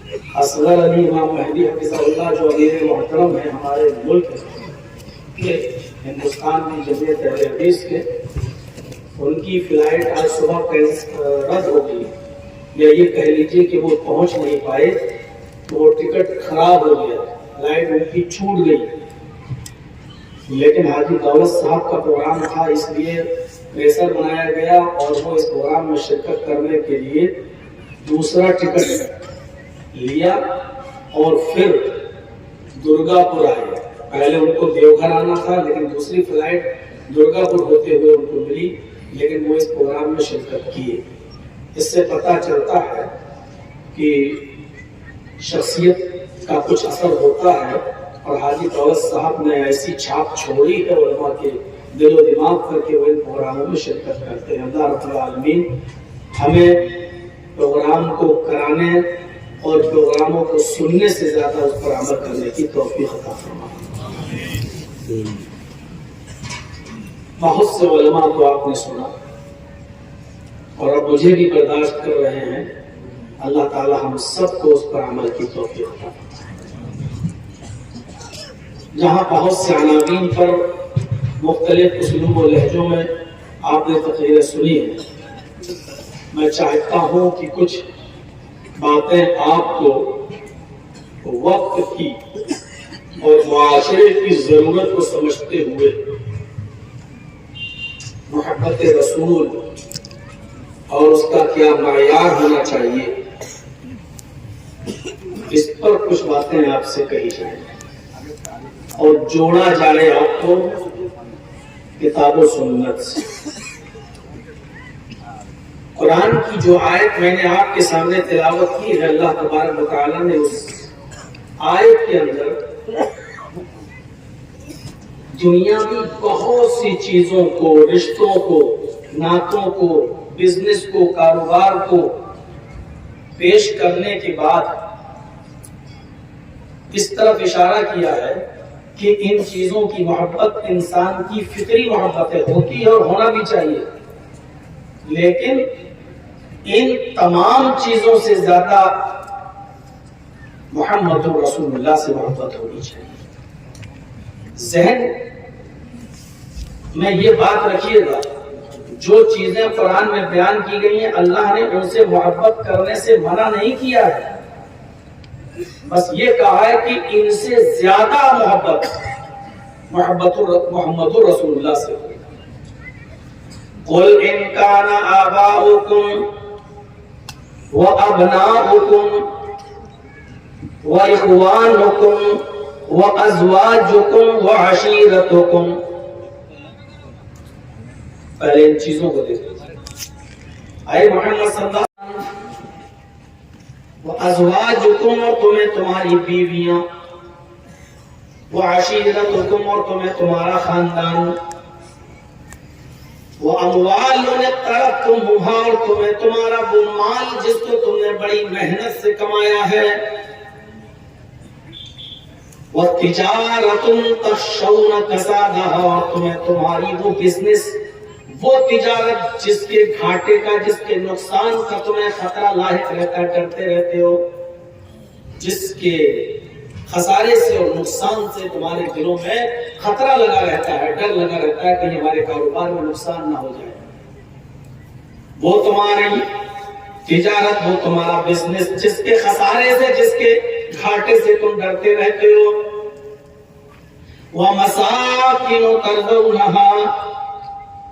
اصغر علی امام مہدی حفظہ اللہ جو امیر محترم ہیں ہمارے ملک کے ہندوستان کی جمعیت اہل حدیث کے، ان کی فلائٹ آج صبح رد ہو گئی، یا یہ کہہ لیجیے کہ وہ پہنچ نہیں پائے، تو وہ ٹکٹ خراب ہو گیا، فلائٹ ان کی چھوٹ گئی۔ لیکن حاجی دولت صاحب کا پروگرام تھا، اس لیے پریسر بنایا گیا اور وہ اس پروگرام میں شرکت کرنے کے لیے دوسرا ٹکٹ لیا اور پھر درگا پور آئے۔ پہلے ان کو دیوگھر آنا تھا، لیکن دوسری فلائٹ درگا پور ہوتے ہوئے ان کو ملی، لیکن وہ اس پروگرام میں شرکت کیے۔ اس سے پتہ چلتا ہے کہ شخصیت کا کچھ اثر ہوتا ہے، اور حاجی دولت صاحب نے ایسی چھاپ چھوڑی ہے علماء کے دل و دماغ پر کہ وہ ان پروگراموں میں شرکت کرتے ہیں۔ اللہ رب العالمین ہمیں پروگرام کو کرانے اور پروگراموں کو سننے سے زیادہ اس پر عمل کرنے کی توفیق عطا فرمائے۔ بہت سے علماء کو آپ نے سنا اور اب مجھے بھی برداشت کر رہے ہیں، اللہ تعالی ہم سب کو اس پر عمل کی توفیق عطا فرمائے۔ جہاں بہت سے عناوین پر مختلف اسلوب و لہجوں میں آپ نے تقریریں سنی ہیں، میں چاہتا ہوں کہ کچھ باتیں آپ کو وقت کی اور معاشرے کی ضرورت کو سمجھتے ہوئے محبت رسول اور اس کا کیا معیار ہونا چاہیے، اس پر کچھ باتیں آپ سے کہی جائیں اور جوڑا جائے آپ کو کتاب و سنت سے۔ قرآن کی جو آیت میں نے آپ کے سامنے تلاوت کی ہے، اللہ تبارک و تعالیٰ نے اس آیت کے اندر دنیا کی بہت سی چیزوں کو، رشتوں کو، نعتوں کو، بزنس کو، کاروبار کو پیش کرنے کے بعد اس طرف اشارہ کیا ہے کہ ان چیزوں کی محبت انسان کی فطری محبت ہوتی ہے اور ہونا بھی چاہیے، لیکن ان تمام چیزوں سے زیادہ محمد رسول اللہ سے محبت ہونی چاہیے۔ ذہن میں یہ بات رکھیے گا، جو چیزیں قرآن میں بیان کی گئی ہیں اللہ نے ان سے محبت کرنے سے منع نہیں کیا ہے، بس یہ کہا ہے کہ ان سے زیادہ محبت رسول اللہ سے ہو۔ قل ان کان آباؤکم وابناؤکم واخوانکم وازواجکم وعشیرتکم، پہلے ان چیزوں کو دیکھیں۔ اے محمد صلی اللہ علیہ وسلم، وازواجکم، اور تمہیں تمہاری بیویاں، وعشیرتکم، اور تمہیں تمہارا خاندان، واموال اقترفتموها، اور تمہیں تمہارا وہ مال جس کو تم نے بڑی محنت سے کمایا ہے، وتجارت تخشون کسادها، اور تمہیں تمہاری وہ بزنس، وہ تجارت جس کے گھاٹے کا، جس کے نقصان کا تمہیں خطرہ لاحق رہتا ہے، ڈرتے رہتے ہو، جس کے خسارے سے اور نقصان سے تمہارے دلوں میں خطرہ لگا رہتا ہے، ڈر لگا رہتا ہے کہ ہمارے کاروبار میں نقصان نہ ہو جائے، وہ تمہاری تجارت، وہ تمہارا بزنس جس کے خسارے سے، جس کے گھاٹے سے تم ڈرتے رہتے ہو، وَمَسَاكِنُ تَرْضَوْنَهَا،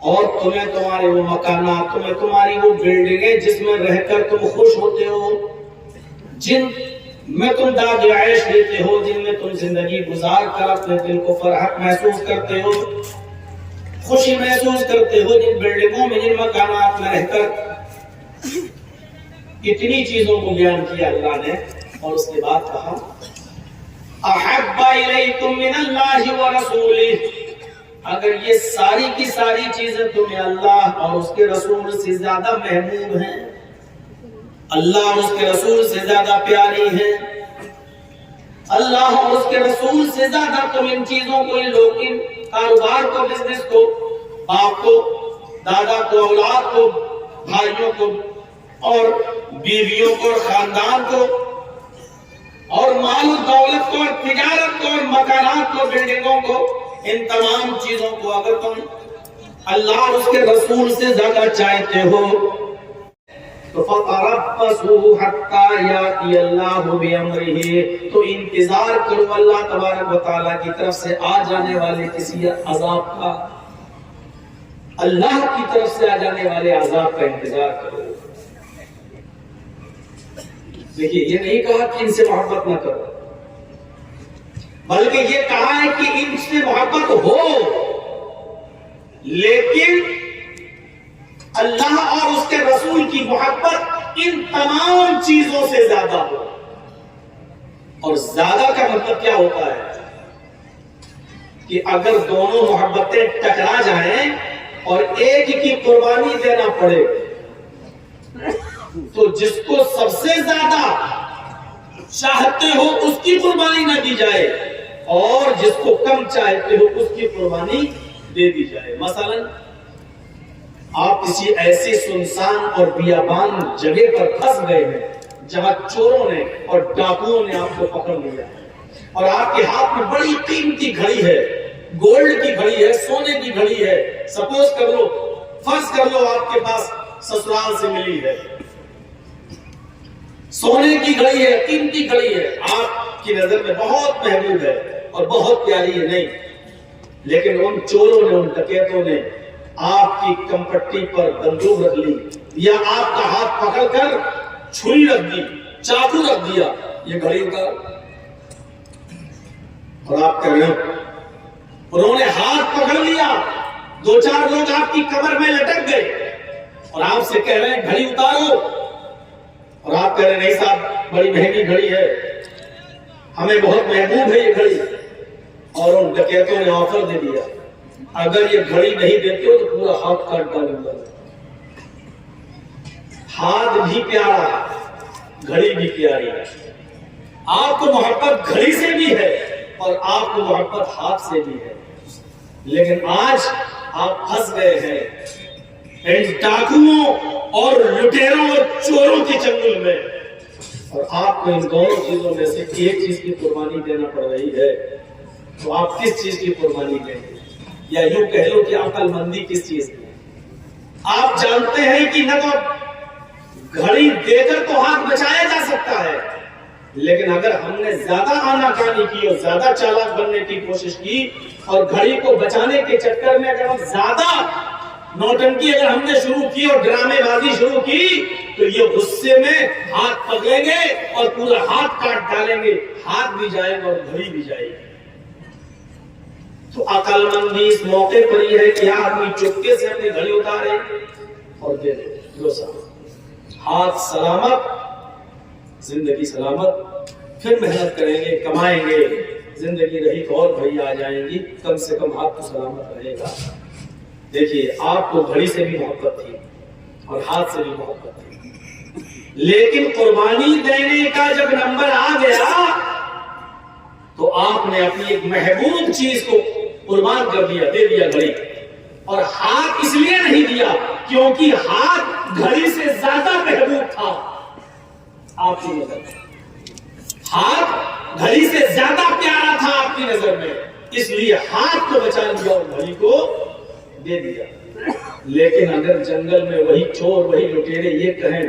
اور تمہیں تمہارے وہ مکانات، تمہیں تمہاری وہ بلڈنگیں جس میں رہ کر تم خوش ہوتے ہو، جن میں تم داد و عیش لیتے ہو، جن میں تم زندگی گزار کر اپنے دل کو فرحت محسوس کرتے ہو، خوشی محسوس کرتے ہو، جن بلڈنگوں میں، جن مکانات میں رہ کر۔ کتنی چیزوں کو بیان کیا اللہ نے، اور اس کے بعد کہا احب الیکم من اللہ ورسولہ، اگر یہ ساری کی ساری چیزیں تمہیں اللہ اور اس کے رسول سے زیادہ محبوب ہیں، اللہ اور اس کے رسول سے زیادہ پیاری ہیں، اللہ اور اس کے رسول سے زیادہ تم ان چیزوں کو، ان لوگ، ان کاروبار کو، بزنس کو، باپ کو، دادا کو، اولاد کو، بھائیوں کو اور بیویوں کو اور خاندان کو اور مال و دولت کو اور تجارت کو اور مکانات کو بلڈنگوں کو ان تمام چیزوں کو اگر تم اللہ اور اس کے رسول سے زیادہ چاہتے ہو تو فَتَرَبَّصُوا حَتَّى يَأْتِيَ اللَّهُ بِأَمْرِهِ تو انتظار کرو اللہ تبارک و تعالیٰ کی طرف سے آ جانے والے کسی عذاب کا، اللہ کی طرف سے آ جانے والے عذاب کا انتظار کرو۔ دیکھیے یہ نہیں کہا کہ ان سے محبت نہ کرو، بلکہ یہ کہا ہے کہ ان سے محبت ہو، لیکن اللہ اور اس کے رسول کی محبت ان تمام چیزوں سے زیادہ ہو۔ اور زیادہ کا مطلب کیا ہوتا ہے کہ اگر دونوں محبتیں ٹکرا جائیں اور ایک کی قربانی دینا پڑے تو جس کو سب سے زیادہ چاہتے ہو اس کی قربانی نہ دی جائے اور جس کو کم چاہتے ہو اس کی قربانی دے دی جائے۔ مثلا آپ کسی ایسی سنسان اور بیابان جگہ پر پھنس گئے ہیں جہاں چوروں نے اور ڈاکوؤں نے آپ کو پکڑ لیا اور آپ کے ہاتھ میں بڑی قیمتی گھڑی ہے، گولڈ کی گھڑی ہے، سونے کی گھڑی ہے، سپوز کر لو، فرض کر لو آپ کے پاس سسرال سے ملی ہے، سونے کی گھڑی ہے، قیمتی گھڑی ہے، آپ کی نظر میں بہت محبوب ہے اور بہت پیاری ہے، نہیں، لیکن ان چوروں نے، ان ڈکیتوں نے آپ کی کمپٹی پر بندوق رکھ لی یا آپ کا ہاتھ پکڑ کر چھری رکھ دی، چاقو رکھ دیا، یہ گھڑی اتار، اور آپ کہہ رہے ہیں انہوں نے ہاتھ پکڑ لیا، دو چار لوگ آپ کی کمر میں لٹک گئے اور آپ سے کہہ رہے ہیں گھڑی اتارو، اور آپ کہہ رہے ہیں نہیں صاحب بڑی مہنگی گھڑی ہے، ہمیں بہت محبوب ہے یہ گھڑی، اور ان ڈکیتوں نے آفر دے دیا اگر یہ گھڑی نہیں دیتے ہو تو پورا ہاتھ کاٹ ڈالوں گا۔ ہاتھ بھی پیارا ہے، گھڑی بھی پیاری ہے، آپ کو محبت گھڑی سے بھی ہے اور آپ کو محبت ہاتھ سے بھی ہے، لیکن آج آپ پھنس گئے ہیں ان ڈاکوؤں اور لٹیروں اور چوروں کے چنگل میں، اور آپ کو ان دونوں چیزوں میں سے ایک چیز کی قربانی دینا پڑ رہی ہے، تو آپ کس چیز کی قربانی دیں گے؟ یا یوں کہہ لو کہ عقل مندی کس چیز کی؟ آپ جانتے ہیں کہ نہ تو گھڑی دے کر تو ہاتھ بچایا جا سکتا ہے، لیکن اگر ہم نے زیادہ آناکانی کی اور زیادہ چالاک بننے کی کوشش کی اور گھڑی کو بچانے کے چکر میں اگر ہم زیادہ نوٹنکی اگر ہم نے شروع کی اور ڈرامے بازی شروع کی تو یہ غصے میں ہاتھ پکڑیں گے اور پورا ہاتھ کاٹ ڈالیں گے، ہاتھ بھی جائے گا اور گھڑی بھی جائے گی۔ تو عقل مندی اس موقع پر یہ ہے کہ آدمی چپکے سے اپنی گھڑی اتارے اور دے دے، لو صاحب، ہاتھ سلامت، زندگی سلامت، پھر محنت کریں گے، کمائیں گے، زندگی رہی تو اور بھائی آ جائیں گی، کم سے کم ہاتھ تو سلامت رہے گا۔ دیکھیے آپ کو گھڑی سے بھی محبت تھی اور ہاتھ سے بھی محبت تھی، لیکن قربانی دینے کا جب نمبر آ گیا تو آپ نے اپنی ایک محبوب چیز کو قربان کر دیا، دے دیا گھڑی، اور ہاتھ اس لیے نہیں دیا کیونکہ ہاتھ گھڑی سے زیادہ محبوب تھا آپ کی نظر میں، ہاتھ گھڑی سے زیادہ پیارا تھا آپ کی نظر میں، اس لیے ہاتھ کو بچا لیا اور گھڑی کو دے دیا۔ لیکن اگر جنگل میں وہی چور وہی لٹیرے یہ کہیں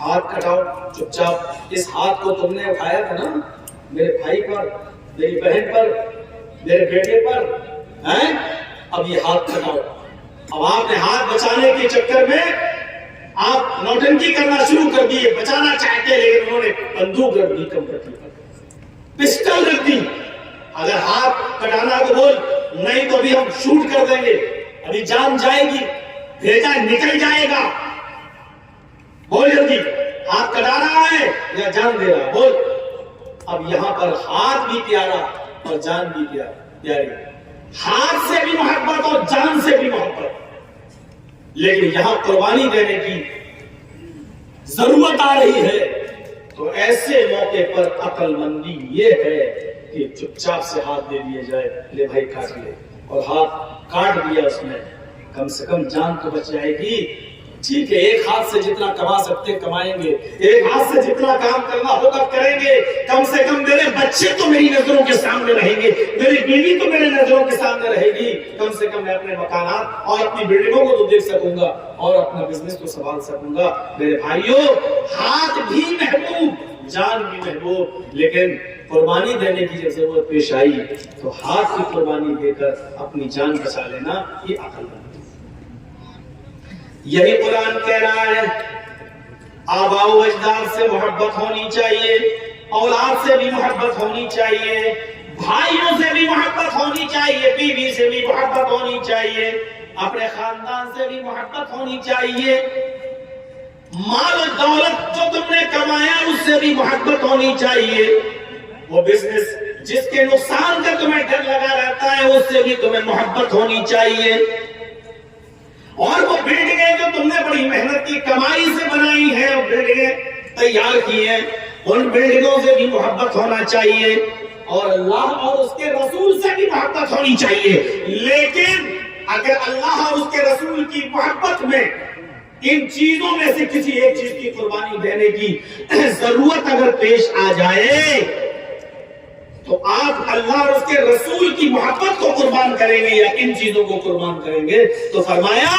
ہاتھ کٹاؤ چپ چاپ، اس ہاتھ کو تم نے اٹھایا تھا نا میرے بھائی پر، میری بہن پر، میرے بیٹے پر، اب یہ ہاتھ کٹاؤ۔ اب آپ نے ہاتھ بچانے کے چکر میں آپ نوٹنکی کرنا شروع کر دیے، بچانا چاہتے لیکن انہوں نے بندوق رکھ دی، کمپٹی پر پسٹل رکھ دی، اگر ہاتھ کٹانا تو بول، نہیں تو ابھی ہم شوٹ کر دیں گے، ابھی جان جائے گی، بھیجا نکل جائے گا، بول جلدی ہاتھ کٹا رہا ہے یا جان دے رہا، بول۔ اب یہاں پر ہاتھ بھی پیارا اور جان بھی پیاری، ہاتھ سے بھی محبت اور جان سے بھی محبت، لیکن یہاں قربانی دینے کی ضرورت آ رہی ہے، تو ایسے موقع پر عقل مندی یہ ہے کہ چپ چاپ سے ہاتھ دے دیا جائے، لے بھائی کاٹ لے، اور ہاتھ کاٹ دیا اس نے، کم سے کم جان تو بچ جائے گی، ٹھیک ہے، ایک ہاتھ سے جتنا کما سکتے کمائیں گے، ایک ہاتھ سے جتنا کام کرنا ہوگا کریں گے، کم سے کم میرے بچے تو میری نظروں کے سامنے رہیں گے، میری بیوی تو میرے نظروں کے سامنے رہے گی، کم سے کم میں اپنے مکانات اور اپنی بلڈنگوں کو تو دیکھ سکوں گا اور اپنا بزنس تو سنبھال سکوں گا۔ میرے بھائیوں، ہاتھ بھی محبوب، جان بھی محبوب، لیکن قربانی دینے کی جب ضرورت پیش آئی تو ہاتھ کی قربانی دے کر اپنی جان بچا لینا یہ عقل ہے۔ یہی قرآن کہہ رہا ہے آباء و اجداد سے محبت ہونی چاہیے، اولاد سے بھی محبت ہونی چاہیے، بھائیوں سے بھی محبت ہونی چاہیے، بیوی سے بھی محبت ہونی چاہیے، اپنے خاندان سے بھی محبت ہونی چاہیے، مال و دولت جو تم نے کمایا اس سے بھی محبت ہونی چاہیے، وہ بزنس جس کے نقصان کا تمہیں ڈر لگا رہتا ہے اس سے بھی تمہیں محبت ہونی چاہیے، اور وہ بلڈنگیں جو تم نے بڑی محنت کی کمائی سے بنائی ہیں، وہ بلڈنگیں تیار کی ہیں، ان بلڈنگوں سے بھی محبت ہونا چاہیے، اور اللہ اور اس کے رسول سے بھی محبت ہونی چاہیے۔ لیکن اگر اللہ اور اس کے رسول کی محبت میں ان چیزوں میں سے کسی ایک چیز کی قربانی دینے کی ضرورت اگر پیش آ جائے تو آپ اللہ اور اس کے رسول کی محبت کو قربان کریں گے یا ان چیزوں کو قربان کریں گے؟ تو فرمایا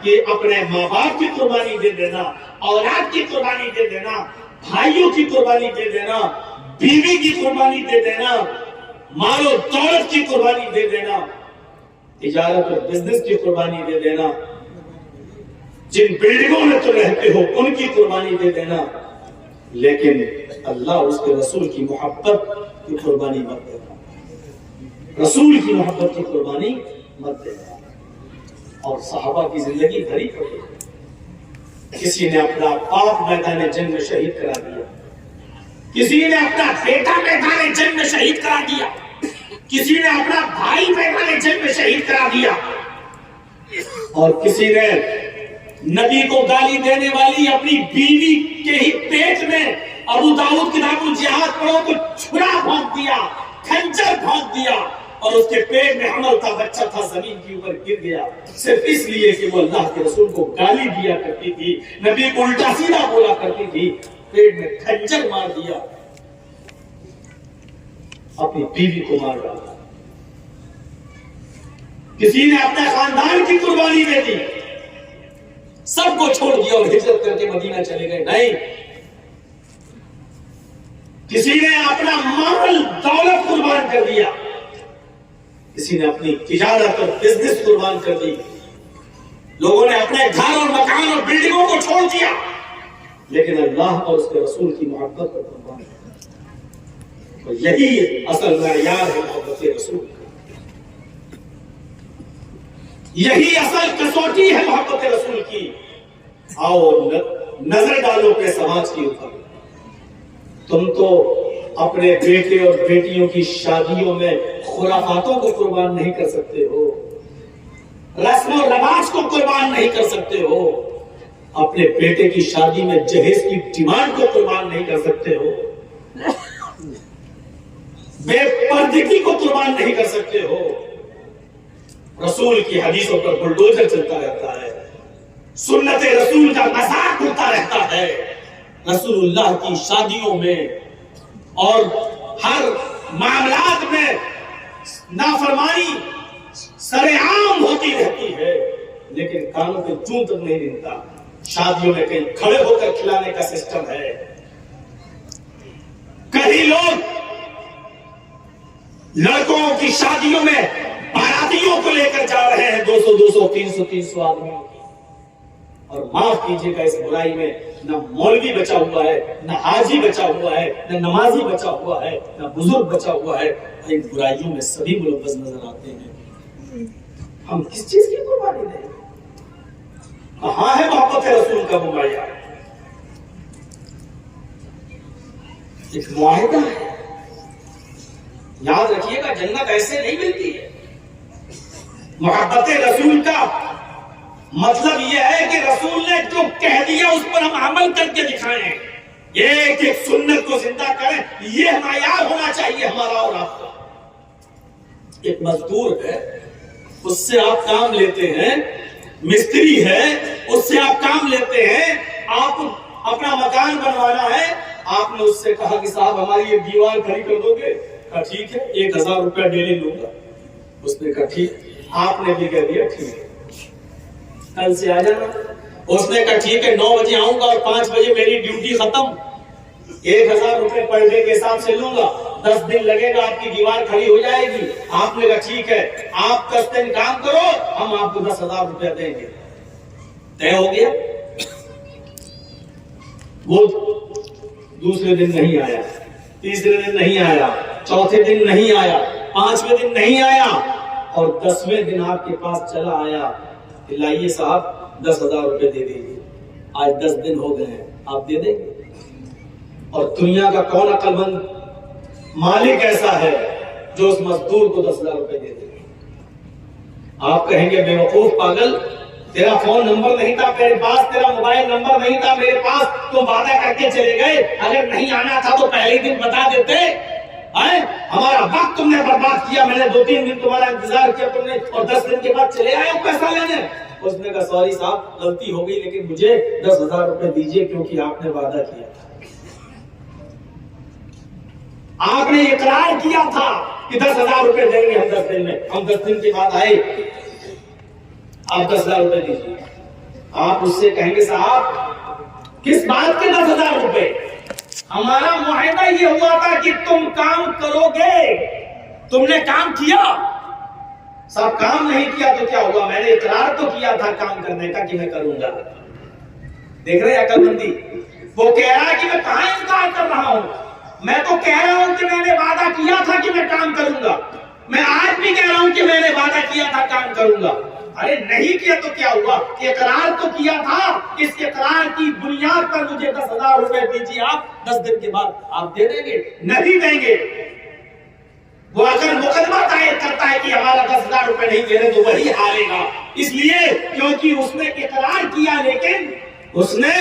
کہ اپنے ماں باپ کی قربانی دے دینا، اولاد کی قربانی دے دینا، بھائیوں کی قربانی دے دینا، بیوی کی قربانی دے دینا، مال و دولت کی قربانی دے دینا، تجارت اور بزنس کی قربانی دے دینا، جن بلڈنگوں میں تم رہتے ہو ان کی قربانی دے دینا، لیکن اللہ اور اس کے رسول کی محبت کی قربانی مت دینا، رسول کی محبت کی قربانی مت دینا۔ اور صحابہ کی زندگی بھری پڑی، کسی نے اپنا باپ میدان جنگ میں شہید کرا دیا، کسی نے اپنا بیٹا میدان جنگ میں شہید کرا دیا، کسی نے اپنا بھائی میدان جنگ میں شہید کرا دیا، اور کسی نے نبی کو گالی دینے والی اپنی بیوی کے ہی پیٹ میں، ابو داؤد کتاب الجہاد پڑھو تو چھرا بھونک دیا، کھنجر بھونک دیا، اور اس کے پیٹ میں حمل تھا، بچہ تھا، زمین کے اوپر گر گیا، صرف اس لیے کہ وہ اللہ کے رسول کو گالی دیا کرتی تھی، نبی کو الٹا سیدھا بولا کرتی تھی، پیٹ میں کھنجر مار دیا، اپنی بیوی کو مار ڈالا۔ کسی نے اپنے خاندان کی قربانی دے دی، سب کو چھوڑ دیا اور ہجرت کر کے مدینہ چلے گئے، نہیں، کسی نے اپنا مال دولت قربان کر دیا، کسی نے اپنی تجارت اور بزنس قربان کر دی، لوگوں نے اپنے گھر اور مکان اور بلڈنگوں کو چھوڑ دیا، لیکن اللہ اور اس کے رسول کی محبت کو قربان کر دیا۔ یہی اصل معیار ہے محبت رسول کا، یہی اصل کسوٹی ہے محبت رسول کی۔ آؤ نظر ڈالو اپنے سماج کے اوپر، تم تو اپنے بیٹے اور بیٹیوں کی شادیوں میں خرافاتوں کو قربان نہیں کر سکتے ہو، رسم و رواج کو قربان نہیں کر سکتے ہو، اپنے بیٹے کی شادی میں جہیز کی ڈیمانڈ کو قربان نہیں کر سکتے ہو، بے پردگی کو قربان نہیں کر سکتے ہو، رسول کی حدیثوں پر بلڈوزر چلتا رہتا ہے، سنت رسول کا مذاق ہوتا رہتا ہے، رسول اللہ کی شادیوں میں اور ہر معاملات میں نافرمانی سرعام ہوتی رہتی ہے، لیکن کانوں پہ چون تک نہیں ملتا۔ شادیوں میں کہیں کھڑے ہو کر کھلانے کا سسٹم ہے، کہیں لوگ لڑکوں کی شادیوں میں باراتیوں کو لے کر جا رہے ہیں، 200 300 آدمی، اور معاف کیجیے گا اس برائی میں نہ مولوی بچا ہوا ہے، نہ حاجی بچا ہوا ہے، نہ نمازی بچا ہوا ہے، نہ بزرگ بچا ہوا ہے، ان برائیوں میں سبھی ملوث نظر آتے ہیں۔ ہم کس چیز کی قربانی دیں؟ کہاں ہے محبت رسول کا وہ معیار؟ ایک معاہدہ ہے، یاد رکھیے گا، جنت ایسے نہیں ملتی ہے۔ محبت رسول کا مطلب یہ ہے کہ رسول نے جو کہہ دیا اس پر ہم عمل کر کے دکھائیں، ایک ایک سنت کو زندہ کریں، یہ معیار ہونا چاہیے ہمارا اور آپ کا۔ ایک مزدور ہے، اس سے آپ کام لیتے ہیں مستری ہے اس سے آپ کام لیتے ہیں, آپ اپنا مکان بنوانا ہے, آپ نے اس سے کہا کہ صاحب ہماری ایک دیوار کھڑی کر دو گے, کہا ٹھیک ہے 1000 روپیہ ڈیلی لوں گا. اس نے کہا ٹھیک, آپ نے بھی کہہ دیا ٹھیک ہے کل سے آ جانا. اس نے کہا ٹھیک ہے 9 بجے آؤں گا اور 5 بجے میری ڈیوٹی ختم, 1000 روپے پر ڈے کے حساب سے لوں گا, 10 دن لگے گا آپ کی دیوار کھڑی ہو جائے گی. آپ نے کہا ٹھیک ہے آپ 10 دن کام کرو, ہم آپ کو 10,000 روپیہ دیں گے. طے ہو گیا. وہ دوسرے دن نہیں آیا, تیسرے دن نہیں آیا, چوتھے دن نہیں آیا, 5ویں دن نہیں آیا, اور 10ویں دن آپ کے پاس چلا آیا کہ لائیے صاحب 10,000 روپے دے دیجیے. آج 10 دن ہو گئے ہیں, آپ دے دیں گے؟ اور دنیا کا کون عقل مند مالک ایسا ہے جو اس مزدور کو 10,000 روپے دے دے؟ آپ کہیں گے بے وقوف پاگل, تیرا فون نمبر نہیں تھا میرے پاس, تیرا موبائل نمبر نہیں تھا میرے پاس, تم وعدہ کر کے چلے گئے, اگر نہیں آنا تھا تو پہلے دن بتا دیتے. ہمارا وقت تم نے برباد کیا, میں نے 2-3 دن تمہارا انتظار کیا تم نے, اور 10 دن کے بعد چلے آئے پیسہ لینے. اس نے کہا سوری صاحب غلطی ہو گئی, لیکن مجھے 10,000 روپے دیجیے کیونکہ آپ نے وعدہ کیا تھا, آپ نے اقرار کیا تھا کہ 10,000 روپے دیں گے ہم 10 دن میں. ہم 10 دن کے بعد آئے, آپ 10,000 روپے دیجیے. آپ اس سے کہیں گے صاحب کس بات کے 10,000 روپے؟ ہمارا معاہدہ یہ ہوا تھا کہ تم کام کرو گے, تم نے کام کیا. صاحب کام نہیں کیا تو کیا ہوا؟ میں نے اقرار تو کیا تھا کام کرنے کا کہ میں کروں گا. دیکھ رہے عقل مندی, وہ کہہ رہا ہے کہ میں کہاں انکار کر رہا ہوں, میں تو کہہ رہا ہوں کہ میں نے وعدہ کیا تھا کہ میں کام کروں گا. میں آج بھی کہہ رہا ہوں کہ میں نے وعدہ کیا تھا کام کروں گا. ارے نہیں کیا تو کیا ہوا؟ اقرار تو کیا تھا, اس اقرار کی بنیاد پر مجھے 10,000 روپے دیجیے. آپ 10 دن کے بعد آپ دے دیں گے؟ نہیں دیں گے. وہ اگر مقدمہ دائر کرتا ہے کہ ہمارا 10,000 روپے نہیں دے رہے تو وہی ہارے گا, اس لیے کیونکہ اس نے اقرار کیا لیکن اس نے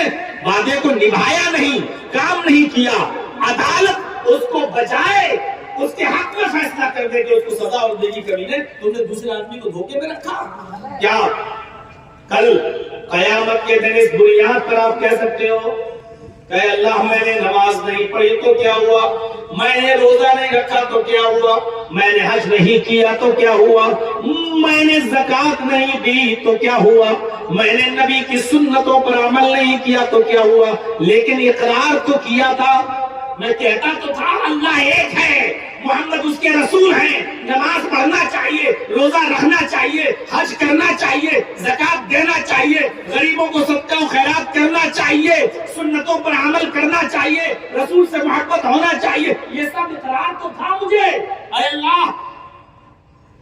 وعدے کو نبھایا نہیں, کام نہیں کیا. عدالت اس کو بچائے, اس کے حق میں فیصلہ کر دے کہ اس کو سزا اور دے گی. کبھی نے تم نے دوسرے آدمی کو دھوکے میں رکھا کیا؟ کل قیامت کے دن اس بنیاد پر آپ کہہ سکتے ہو کہ اللہ میں نے نماز نہیں پڑھی تو کیا ہوا, میں نے روزہ نہیں رکھا تو کیا ہوا, میں نے حج نہیں کیا تو کیا ہوا, میں نے زکات نہیں دی تو کیا ہوا, میں نے نبی کی سنتوں پر عمل نہیں کیا تو کیا ہوا, لیکن اقرار تو کیا تھا. میں کہتا تو تھا اللہ ایک ہے, محمد اس کے رسول ہیں, نماز پڑھنا چاہیے, روزہ رکھنا چاہیے, حج کرنا چاہیے, زکات دینا چاہیے, غریبوں کو صدقہ و خیرات کرنا چاہیے, سنتوں پر عمل کرنا چاہیے, رسول سے محبت ہونا چاہیے. یہ سب اقرار تو تھا مجھے. اے اللہ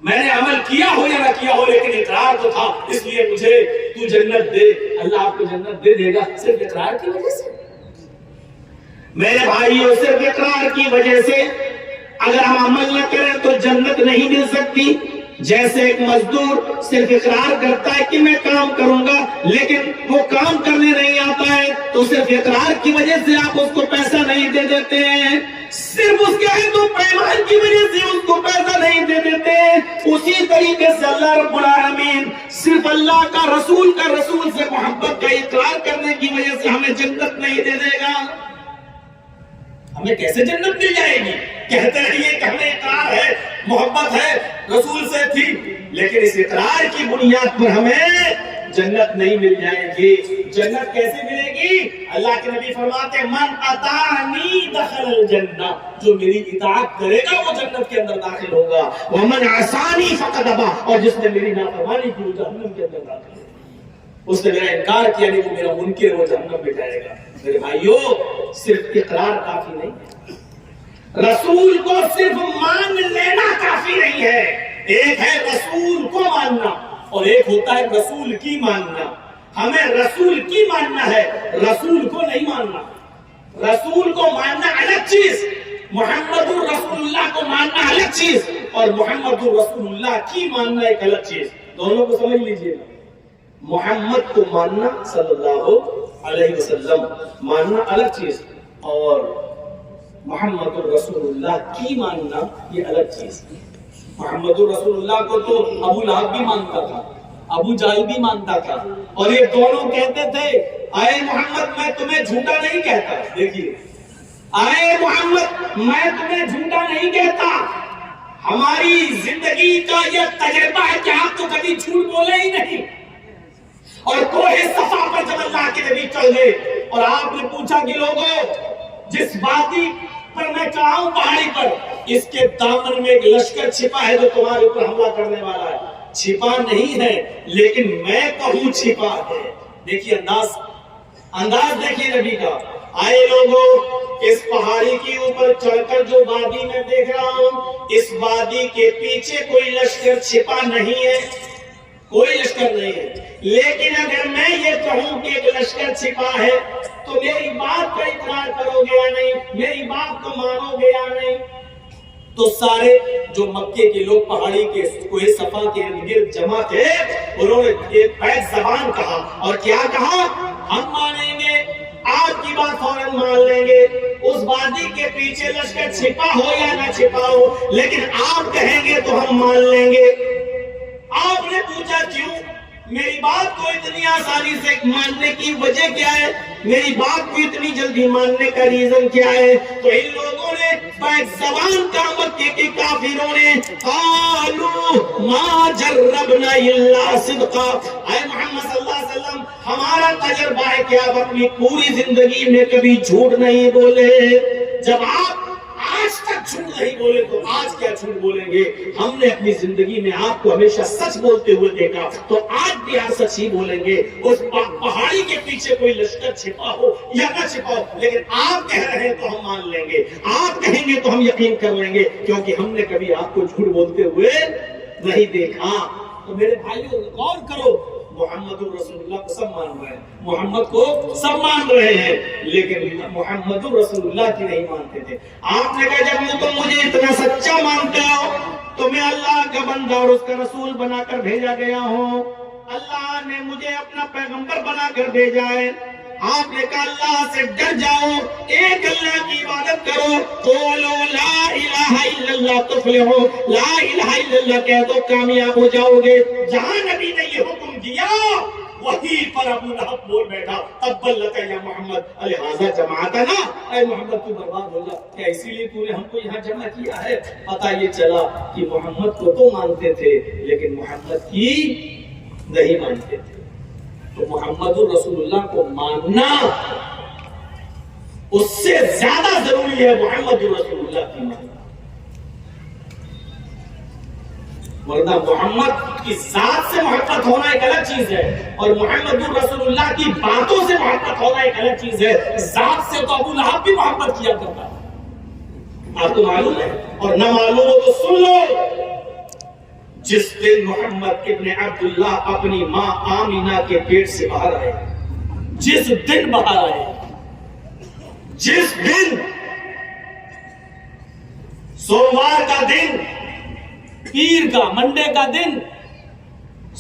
میں نے عمل کیا ہو یا نہ کیا ہو لیکن اقرار تو تھا, اس لیے مجھے تو جنت دے. اللہ آپ کو جنت دے دے گا صرف اقرار کی وجہ سے. میرے بھائیوں صرف اقرار کی وجہ سے اگر ہم عمل نہ کریں تو جنت نہیں مل سکتی. جیسے ایک مزدور صرف اقرار کرتا ہے کہ میں کام کروں گا لیکن وہ کام کرنے نہیں آتا ہے تو صرف اقرار کی وجہ سے آپ اس کو پیسہ نہیں دے دیتے ہیں, صرف اس کے عہد و پیمان کی وجہ سے اس کو پیسہ نہیں دے دیتے. اسی طریقے سے اللہ رب العالمین صرف اللہ کا رسول سے محبت کا اقرار کرنے کی وجہ سے ہمیں جنت نہیں دے دے گا. ہمیں کیسے جنت مل جائے گی؟ کہتے رہیے کہ ہمیں اقرار ہے, محبت ہے, رسول سے تھی, لیکن اس اقرار کی بنیاد پر ہمیں جنت نہیں مل جائے گی. جنت کیسے ملے گی؟ اللہ کے نبی فرماتے من اطاعنی دخل الجنہ, جو میری اطاعت کرے گا وہ جنت کے اندر داخل ہوگا. ومن عصانی فقد ابا, اور جس نے میری نافرمانی کی وہ جہنم کے اندر داخل ہوگا. اس نے میرا انکار کیا نہیں, وہ میرا منکر, وہ جہنم میں جائے گا. میرے بھائیو صرف اقرار کافی نہیں ہے, رسول کو صرف مان لینا کافی نہیں ہے. ایک ہے رسول کو ماننا اور ایک ہوتا ہے رسول کی ماننا. ہمیں رسول کی ماننا ہے, رسول کو نہیں ماننا. رسول کو ماننا الگ چیز, محمد الرسول اللہ کو ماننا الگ چیز, اور محمد الرسول اللہ کی ماننا ایک الگ چیز. دونوں کو سمجھ لیجئے. محمد کو ماننا صلی اللہ علیہ وسلم ماننا الگ چیز, اور محمد الرسول اللہ کی ماننا یہ الگ چیز. محمد الرسول اللہ کو تو ابو لہب بھی مانتا تھا, ابو جہل بھی مانتا تھا، اور یہ دونوں کہتے تھے اے محمد میں تمہیں جھوٹا نہیں کہتا. دیکھیے، اے محمد میں تمہیں جھوٹا نہیں کہتا، ہماری زندگی کا یہ تجربہ ہے کہ آپ تو کبھی جھوٹ بولے ہی نہیں. اور کوہ صفا پر جب اللہ کے نبی چل گئے اور آپ نے پوچھا کہ لوگوں، جس وادی پر میں چڑھا ہوں پہاڑی پر، اس کے دامن میں ایک لشکر چھپا ہے جو تمہارے اوپر حملہ کرنے والا ہے. چھپا نہیں ہے لیکن میں کہوں چھپا ہے. دیکھیے انداز دیکھیے نبی کا. آئے لوگوں، اس پہاڑی کے اوپر چڑھ کر جو وادی میں دیکھ رہا ہوں، اس وادی کے پیچھے کوئی لشکر چھپا نہیں ہے، کوئی لشکر نہیں ہے. لیکن اگر میں یہ کہوں کہ ایک لشکر چھپا ہے تو میری بات کو اقرار کرو گے یا نہیں، میری بات کو مانو گے یا نہیں؟ تو سارے جو مکے کے لوگ پہاڑی کے کوہ صفا کے ارد گرد جمع تھے، انہوں نے ایک بیک زبان کہا. اور کیا کہا؟ ہم مانیں گے، آپ کی بات فوراً مان لیں گے. اس وادی کے پیچھے لشکر چھپا ہو یا نہ چھپا ہو، لیکن آپ کہیں گے تو ہم مان لیں گے. آپ نے پوچھا کیوں؟ میری بات کو اتنی آسانی سے ماننے کی وجہ کیا ہے؟ میری بات کو اتنی جلدی ماننے کا ریزن کیا ہے؟ تو ان لوگوں نے بیک زبان کا مکے کے کافروں نے قالوا ما جربنا الا صدقا. اے محمد صلی اللہ علیہ وسلم، ہمارا تجربہ ہے کہ آپ اپنی پوری زندگی میں کبھی جھوٹ نہیں بولے. جب آپ آج تک جھوٹ نہیں بولے تو آج کیا جھوٹ بولیں گے؟ ہم نے اپنی زندگی میں آپ کو ہمیشہ سچ بولتے ہوئے دیکھا، تو آج بھی آپ سچ ہی بولیں گے. اس پہاڑی کے پیچھے کوئی لشکر چھپا ہو یا نہ چھپا ہو، لیکن آپ کہہ رہے ہیں تو ہم مان لیں گے، آپ کہیں گے تو ہم یقین کر لیں گے، کیونکہ ہم نے کبھی آپ کو جھوٹ بولتے ہوئے نہیں دیکھا. تو میرے بھائیوں غور کرو، محمد رسول اللہ کو سب مان رہے ہیں، محمد کو سب مان رہے ہیں، لیکن محمد رسول اللہ کی نہیں مانتے تھے. آپ نے کہا جب تم مجھے اتنا سچا مانتے ہو تو میں اللہ کا بندہ اور اس کا رسول بنا کر بھیجا گیا ہوں، اللہ نے مجھے اپنا پیغمبر بنا کر بھیجا ہے. آپ نے کہا اللہ سے ڈر جاؤ، ایک اللہ کی عبادت کرو، قولوا لا الہ الا اللہ تفلحوا، لا الہ الا اللہ کہہ دو کامیاب ہو جاؤ گے. جہاں نبی نے یہ حکم دیا وہی پر ابو لہب بول بیٹھا تبت لک یا محمد لہذا جماعتنا. اے محمد تو برباد ہو جا، کیا اسی لیے تو نے ہم کو یہاں جمع کیا ہے؟ پتہ یہ چلا کہ محمد کو تو مانتے تھے لیکن محمد کی نہیں مانتے تھے. تو محمد رسول اللہ کو ماننا اس سے زیادہ ضروری ہے محمد رسول اللہ کی ماننا. ورنہ محمد کی ذات سے محبت ہونا ایک الگ چیز ہے اور محمد رسول اللہ کی باتوں سے محبت ہونا ایک الگ چیز ہے. ذات سے تو ابو لہب بھی محبت کیا کرتا ہے، آپ کو معلوم ہے، اور نہ معلوم ہو تو سن لو. جس دن محمد ابن عبداللہ اپنی ماں آمینہ کے پیٹ سے باہر آئے، جس دن باہر آئے، جس دن سوموار کا دن، پیر کا منڈے کا دن،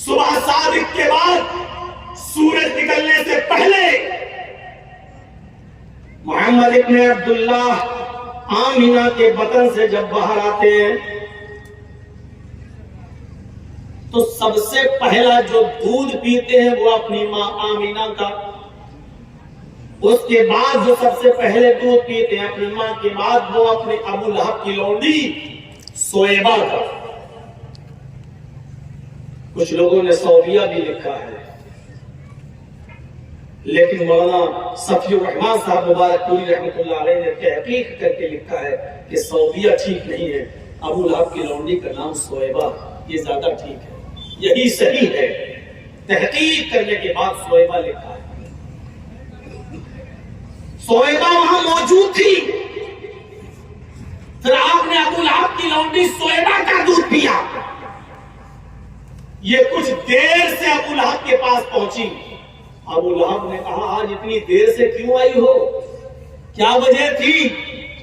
صبح صادق کے بعد سورج نکلنے سے پہلے محمد ابن عبداللہ آمینہ کے بطن سے جب باہر آتے ہیں تو سب سے پہلا جو دودھ پیتے ہیں وہ اپنی ماں آمینہ کا. اس کے بعد جو سب سے پہلے دودھ پیتے ہیں اپنی ماں کے بعد وہ اپنے ابو لہب کی لونڈی سویبہ کا. کچھ لوگوں نے صوبیہ بھی لکھا ہے لیکن مولانا صفی الرحمان صاحب مبارک پوری رحمۃ اللہ علیہ نے تحقیق کر کے لکھا ہے کہ صوبیہ ٹھیک نہیں ہے، ابو لہب کی لونڈی کا نام سویبہ، یہ زیادہ ٹھیک ہے، یہی صحیح ہے. تحقیق کرنے کے بعد سویبہ لکھا ہے. سویبہ وہاں موجود تھی، پھر آپ نے ابو لہب کی لونڈی سویبہ کا دودھ پیا. یہ کچھ دیر سے ابو لہب کے پاس پہنچی. ابو لہب نے کہا آج اتنی دیر سے کیوں آئی ہو؟ کیا وجہ تھی؟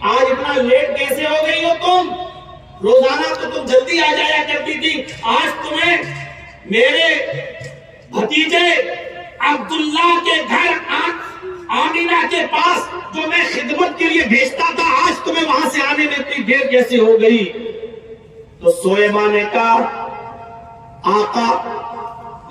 آج اتنا لیٹ کیسے ہو گئی ہو تم؟ روزانہ تو تم جلدی آ جایا کرتی تھی، آج تمہیں میرے بھتیجے عبداللہ کے گھر آمینہ کے پاس جو میں خدمت کے لیے بھیجتا تھا، آج تمہیں وہاں سے آنے میں اتنی دیر کیسے ہو گئی؟ تو سویبہ نے کہا آقا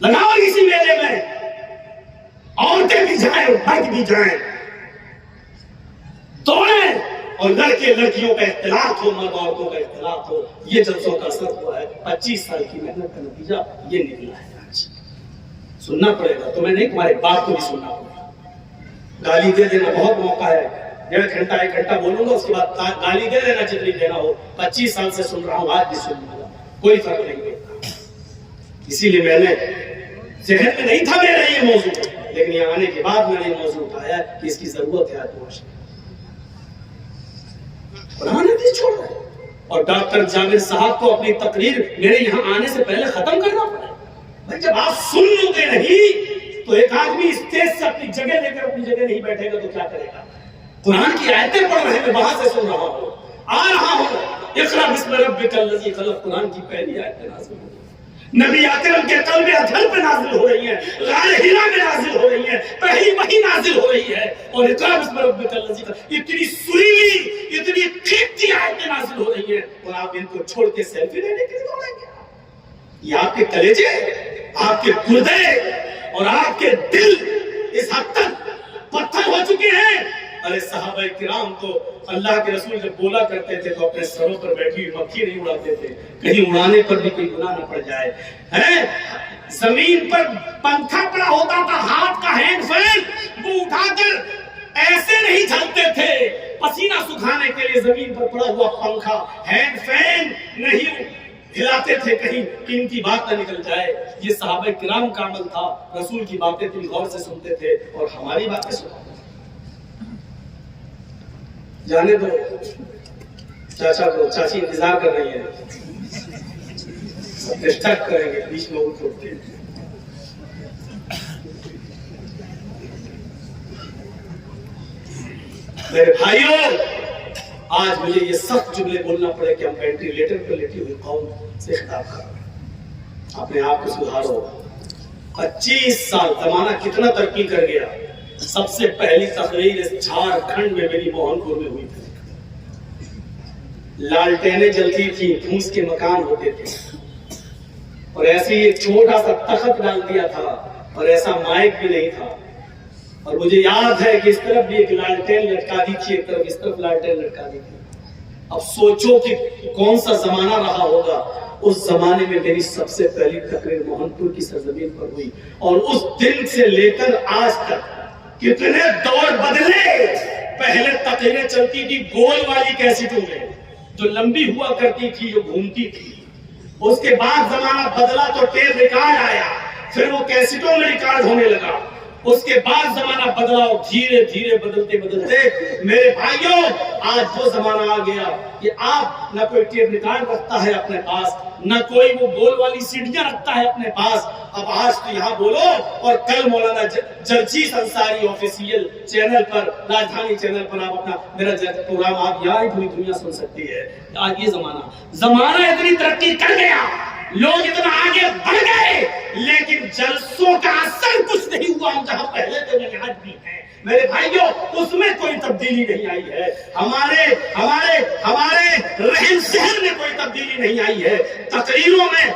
لگاؤ اسی میلے میں، عورتیں بھی جائیں، مرد بھی جائیں، دوڑیں، اور لڑکے لڑکیوں کا اختلاط ہو، مرد عورتوں کا اختلاط ہو۔ یہ جلسوں کا اثر ہوا ہے، 25 سال کی محنت کا نتیجہ یہ نکلا ہے۔ آج سننا پڑے گا، تمہیں نہیں، تمہارے باپ کو بھی سننا پڑے گا۔ گالی دے دینا بہت موقع ہے، 1.5 گھنٹہ 1 گھنٹہ بولوں گا، اس کے بعد گالی دے دینا جتنی دینا ہو۔ 25 سال سے سن رہا ہوں، آج بھی سنوں گا، کوئی فرق نہیں پڑتا۔ اسی لیے میں نے ذہن میں نہیں تھا میرا یہ موضوع، لیکن یہاں آنے کے بعد میں نے یہ موضوع اٹھایا کہ اس کی ضرورت ہے آج۔ قرآن حدیث چھوڑ رہے ہیں، اور ڈاکٹر جابر صاحب کو اپنی تقریر میرے یہاں آنے سے پہلے ختم کرنا پڑا۔ بھائی جب آپ سن لو گے نہیں تو ایک آدمی اسٹیج سے اپنی جگہ لے کر اپنی جگہ نہیں بیٹھے گا تو کیا کرے گا؟ قرآن کی آیتیں پڑھ رہے ہیں، میں وہاں سے سن رہا ہوں، آ رہا ہوں، اقرأ بسم ربک الذی خلق، قرآن کی پہلی آیت نازل ہو رہی ہے، نبی اکرم کے قلب اطہر پہ نازل ہو رہی ہیں، غار حرا میں نازل ہو رہی ہیں، پہلی وحی نازل ہو رہی ہے، اور اقرأ بسم ربک الذی خلق، اتنی سریلی، اتنی قیمتی آیتیں نازل ہو رہی ہیں، اور آپ ان کو چھوڑ کے سیلفی لینے کے لیے دوڑیں گے؟ یہ آپ کے کلیجے، آپ کے گردے اور آپ کے دل اس حد تک پتھر ہو چکے ہیں۔ ارے صحابہ کرام تو اللہ کے رسول جب بولا کرتے تھے تو اپنے سروں پر بیٹھی ہوئی مکھی نہیں اڑاتے تھے، کہیں اڑانے پر بھی کوئی گناہ نہ پڑ جائے۔ زمین پر پنکھا پڑا ہوتا تھا، ہاتھ کا ہینڈ فین، وہ اٹھا کر ایسے نہیں جھلتے تھے، پسینہ سکھانے کے لیے زمین پر پڑا ہوا پنکھا، ہینڈ فین نہیں ہلاتے تھے کہیں ان کی بات نہ نکل جائے۔ یہ صحابہ کرام کا عمل تھا، رسول کی باتیں دل غور سے سنتے تھے اور ہماری باتیں سنتے تھے۔ جانے دو، چاچا کو چاچی انتظار کر رہی ہے، سب ڈسٹرب کریں گے، بیچ میں اٹھ اٹھتے ہیں۔ میرے بھائیوں، آج مجھے یہ سخت جملے بولنا پڑے کہ ہم وینٹیلیٹر پر لیٹی ہوئی قوم سے خطاب کر رہے ہیں، اپنے آپ کو سدھارو۔ 25 سال زمانہ کتنا ترقی کر گیا۔ سب سے پہلی تقریر اس جھارکھنڈ میں میری موہن پور میں ہوئی تھی، لالٹینیں جلتی تھی، پھوس کے مکان ہوتے تھے، اور ایسے ہی ایک چھوٹا سا تخت ڈال دیا تھا، اور ایسا مائک بھی نہیں تھا، اور مجھے یاد ہے کہ اس طرف بھی ایک لالٹین لٹکا دی تھی، ایک طرف اس طرف لالٹین لٹکا دی تھی۔ اب سوچو کہ کون سا زمانہ رہا ہوگا۔ اس زمانے میں میری سب سے پہلی تقریر موہن پور کی سرزمین پر ہوئی، اور اس دن سے لے کر آج تک کتنے دور بدلے۔ پہلے تقریریں چلتی تھی گول والی کیسٹوں میں جو لمبی ہوا کرتی تھی، جو گھومتی تھی، اس کے بعد زمانہ بدلا تو ٹیپ ریکارڈ آیا، پھر وہ کیسٹوں میں ریکارڈ ہونے لگا، اس کے بعد زمانہ بدلا، اور دھیرے دھیرے بدلتے بدلتے میرے بھائیوں آج وہ زمانہ آ گیا کہ آپ نہ کوئی ٹیپ ریکارڈ رکھتا ہے اپنے پاس، نہ کوئی وہ گول والی سیڑھیاں رکھتا ہے اپنے پاس۔ اب آج تو یہاں بولو اور کل مولانا جرجیس انصاری آفیشیل چینل پر، راجدھانی چینل پر آپ اپنا میرا پروگرام آپ یہاں پوری دنیا سن سکتی ہے۔ آج یہ زمانہ اتنی ترقی کر گیا، لوگ اتنا آگے بڑھ گئے، لیکن جلسوں کا اثر کچھ نہیں ہوا۔ ہم جہاں پہلے تھے وہیں آج بھی ہیں میرے بھائیوں، اس میں کوئی تبدیلی نہیں آئی ہے۔ ہمارے رہن سہن میں کوئی تبدیلی نہیں آئی ہے۔ تقریروں میں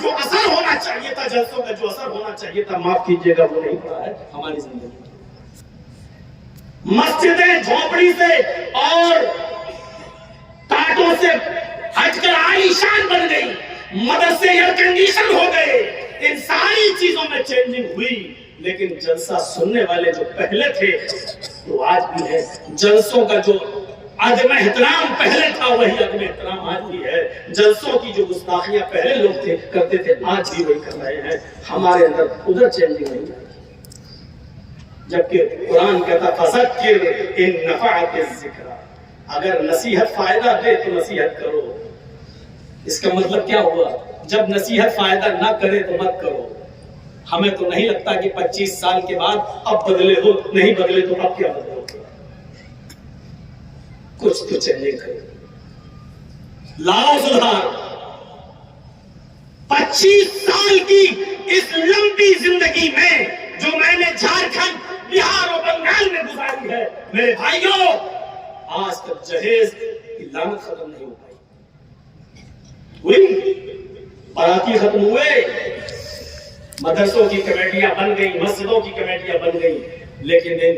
جو اثر ہونا چاہیے تھا، جلسوں کا جو اثر ہونا چاہیے تھا، معاف کیجیے گا، وہ نہیں پڑا ہے ہماری زندگی میں۔ مسجدیں جھونپڑی سے اور ٹاٹوں سے ہٹ کر عالیشان بن گئی، مدرسے ایئر کنڈیشن ہو گئے، ان ساری چیزوں میں چینجنگ ہوئی، لیکن جلسہ سننے والے جو پہلے تھے وہ آج بھی ہے۔ جلسوں کا جو عدم احترام پہلے تھا وہی عدم احترام آج بھی ہے۔ جلسوں کی جو گستاخیاں پہلے لوگ کرتے تھے آج بھی وہی کر رہے ہیں۔ ہمارے اندر ادھر چینجنگ نہیں آئی، جبکہ قرآن کہتا فذکر ان نفعت الذکر، اگر نصیحت فائدہ دے تو نصیحت کرو۔ اس کا مطلب کیا ہوا؟ جب نصیحت فائدہ نہ کرے تو مت کرو۔ ہمیں تو نہیں لگتا کہ 25 سال کے بعد اب بدلے ہو، نہیں بدلے تو اب کیا بدلے ہوگا؟ کچھ تو چینجنگ کرو، لاؤ سدھار۔ 25 سال کی اس لمبی زندگی میں جو میں نے جھارکھنڈ، بہار اور بنگال میں گزاری ہے، میرے بھائیوں آج تک جہیز کی لعنت ختم نہیں ہو پائی۔ ہوئی، باراتی ختم ہوئے، مدرسوں کی کمیٹیاں بن گئی، مسجدوں کی کمیٹیاں بن گئی، لیکن ان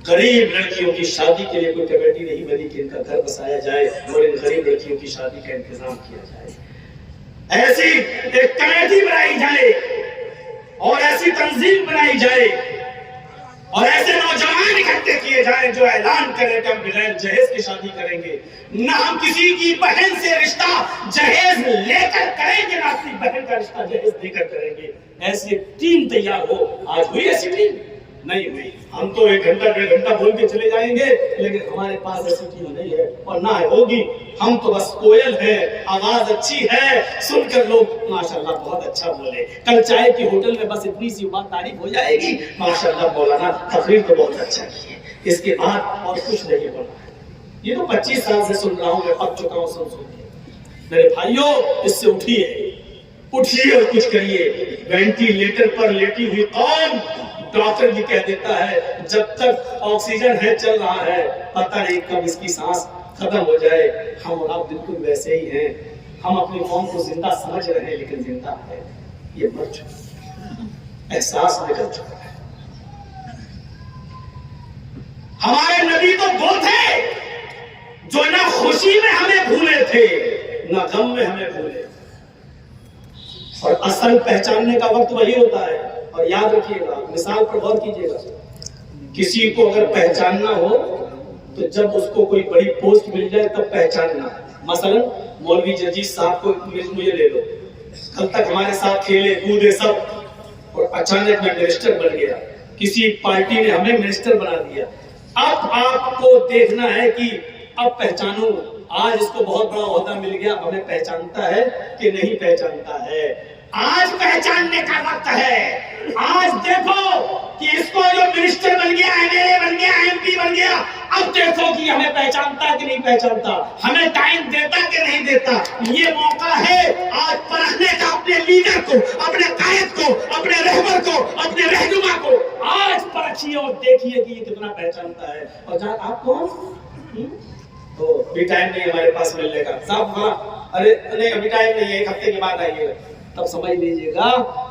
غریب لڑکیوں کی شادی کے لیے کوئی کمیٹی نہیں بنی کہ ان کا گھر بسایا جائے اور ان غریب لڑکیوں کی شادی کا انتظام کیا جائے۔ ایسی ایک کمیٹی بنائی جائے اور ایسی تنظیم بنائی جائے اور ایسے نوجوان اکٹھے کیے جائیں جو اعلان کریں کہ ہم بغیر جہیز کی شادی کریں گے، نہ ہم کسی کی بہن سے رشتہ جہیز لے کر کریں گے، نہ اپنی بہن کا رشتہ جہیز دے کر کریں گے۔ ایسی ٹیم تیار ہو۔ آج ہوئی ایسی ٹیم؟ نہیں ہوئی۔ ہم تو 1 گھنٹہ 1.5 گھنٹہ بول کے چلے جائیں گے، لیکن ہمارے پاس ایسی ٹیم نہیں ہے اور نہ ہوگی۔ ہم تو بس کوئل ہے، آواز اچھی ہے، سن کر لوگ ماشاءاللہ بہت اچھا بولے۔ کل چائے کی ہوٹل میں بس اتنی سی بات تعریف ہو جائے گی، ماشاءاللہ مولانا تقریر تو بہت اچھا کی ہے، اس کے بعد اور کچھ نہیں بولا۔ یہ تو 25 سال سے سن رہا ہوں، میں پک چکا ہوں سن کے۔ میرے بھائیوں، اس سے اٹھیے اور کچھ کریے۔ وینٹیلیٹر پر لیٹی ہوئی قوم، ڈاکٹر بھی کہہ دیتا ہے جب تک آکسیجن ہے چل رہا ہے، پتہ نہیں کب اس کی سانس ختم ہو جائے۔ ہم اور آپ بالکل ویسے ہی ہیں۔ ہم اپنی قوم کو زندہ سمجھ رہے ہیں لیکن زندہ ہے، یہ مر چکا، احساس نکل چکا ہے۔ ہمارے نبی تو وہ تھے جو نہ خوشی میں ہمیں بھولے تھے نہ غم میں ہمیں بھولے، اور اصل پہچاننے کا وقت وہی ہوتا ہے۔ اور یاد رکھیے گا، مثال پر غور کیجیے گا، کسی کو اگر پہچاننا ہو تو جب اس کو کوئی بڑی پوسٹ مل جائے تب پہچاننا۔ مثلا مولوی جرجیت صاحب کو مجھے لے لو، کل تک ہمارے ساتھ کھیلے کودے سب، اور اچانک میں منسٹر بن گیا، کسی پارٹی نے ہمیں منسٹر بنا دیا۔ اب آپ کو دیکھنا ہے کہ اب پہچانو، آج اس کو بہت بڑا عہدہ مل گیا، ہمیں پہچانتا ہے کہ نہیں پہچانتا ہے۔ آج پہچاننے کا وقت ہے۔ آج دیکھو کہ اس کو جو منسٹر بن گیا، MLA بن گیا، MP بن گیا، اب دیکھو کہ ہمیں پہچانتا کہ نہیں پہچانتا، ہمیں ٹائم دیتا کہ نہیں دیتا۔ یہ موقع ہے آج پرکھنے کا اپنے لیڈر کو، اپنے قائد کو، اپنے رہبر کو، اپنے رہنما کو۔ آج پرکھیے اور دیکھیے کہ یہ کتنا پہچانتا ہے۔ اور جہاں آپ کون تو بھی ٹائم نہیں ہمارے پاس ملنے کا، صاحب ہاں ارے نہیں ابھی ٹائم نہیں ہے، 1 ہفتے کے بعد آئیے گا، تب سمجھ لیجیے گا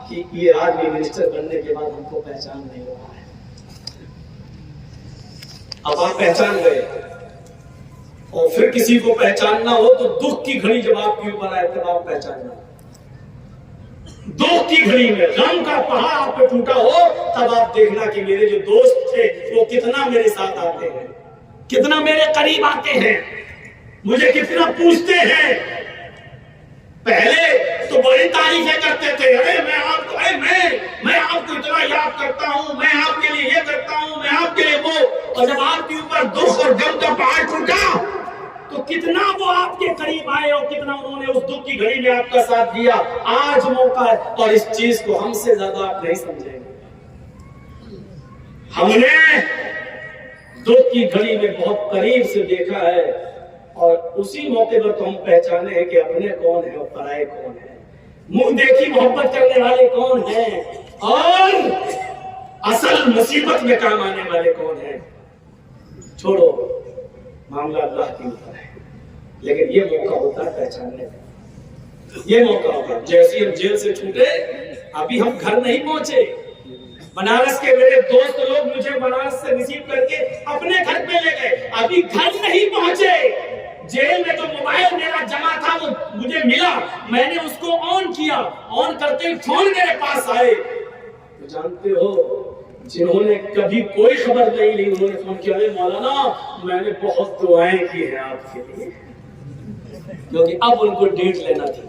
کہ یہ آدمی منسٹر بننے کے بعد ہم کو پہچان نہیں رہا ہے۔ اب آپ پہچان گئے، اور پھر کسی کو پہچاننا ہو تو دکھ کی گھڑی جب آپ کے اوپر آئے تب آپ پہچاننا۔ دکھ کی گھڑی میں غم کا پہاڑ آپ پہ ٹوٹا ہو تب آپ دیکھنا کہ میرے جو دوست تھے وہ کتنا میرے ساتھ آتے ہیں، کتنا میرے قریب آتے ہیں، مجھے کتنا پوچھتے ہیں۔ پہلے تو بڑی تعریفیں کرتے تھے، ارے میں آپ کو اتنا یاد کرتا ہوں، میں آپ کے لیے یہ کرتا ہوں، میں آپ کے لیے وہ۔ اور جب آپ کے اوپر دکھ اور غم کا پہاڑ ٹوٹا تو کتنا وہ آپ کے قریب آئے اور کتنا انہوں نے اس دکھ کی گھڑی میں آپ کا ساتھ دیا۔ آج موقع ہے، اور اس چیز کو ہم سے زیادہ آپ نہیں سمجھیں گے۔ ہم نے دکھ کی گھڑی میں بہت قریب سے دیکھا ہے، اور اسی موقع پر تو ہم پہچانے ہیں کہ اپنے کون ہیں اور پرائے کون ہیں، منہ دیکھی محبت کرنے والے کون ہیں اور اصل مصیبت میں کام آنے والے کون ہیں۔ چھوڑو، معاملہ اللہ کے اوپر ہے، لیکن یہ موقع ہوتا ہے پہچاننے کا، یہ موقع ہوتا ہے۔ جیسے ہم جیل سے چھوٹے، ابھی ہم گھر نہیں پہنچے، بنارس کے میرے دوست لوگ مجھے بنارس سے ریسیو کر کے اپنے گھر پہ لے گئے، ابھی گھر نہیں پہنچے۔ جیل میں جو موبائل میرا جمع تھا وہ مجھے ملا، میں نے اس کو آن کیا، آن کرتے ہی فون میرے پاس آئے۔ تو جانتے ہو، جنہوں نے کبھی کوئی خبر نہیں لی انہوں نے فون کیا، مولانا میں نے بہت دعائیں کی ہیں آپ کے لیے، کیونکہ اب ان کو ڈیٹ لینا تھی،